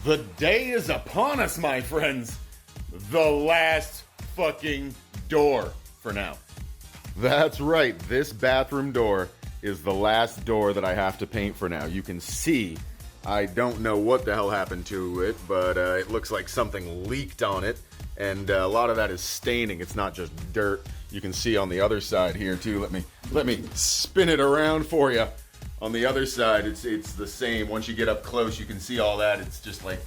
The day is upon us, my friends. The last fucking door for now. That's right. This bathroom door is the last door that I have to paint for now. You can see, I don't know what the hell happened to it, but it looks like something leaked on it. And a lot of that is staining. It's not just dirt. You can see on the other side here too. Let me spin it around for you. On the other side, it's the same. Once you get up close, you can see all that. It's just like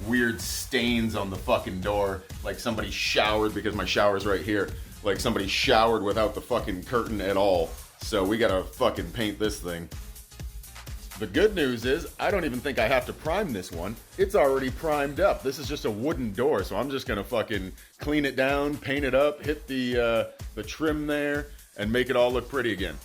weird stains on the fucking door. Like somebody showered, because my shower's right here. Like somebody showered without the fucking curtain at all. So we gotta fucking paint this thing. The good news is, I don't even think I have to prime this one. It's already primed up. This is just a wooden door, so I'm just gonna fucking clean it down, paint it up, hit the trim there, and make it all look pretty again.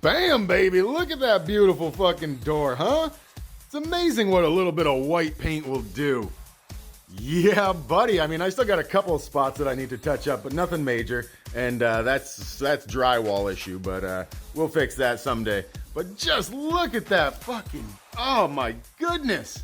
Bam, baby. Look at that beautiful fucking door, huh? It's amazing what a little bit of white paint will do. Yeah, buddy. I mean, I still got a couple of spots that I need to touch up, but nothing major. And that's drywall issue, but we'll fix that someday. But just look at that fucking... Oh, my goodness.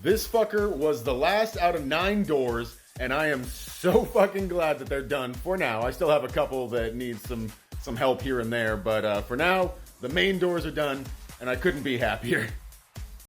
This fucker was the last out of 9 doors, and I am so fucking glad that they're done for now. I still have a couple that need some help here and there, but for now, the main doors are done, and I couldn't be happier.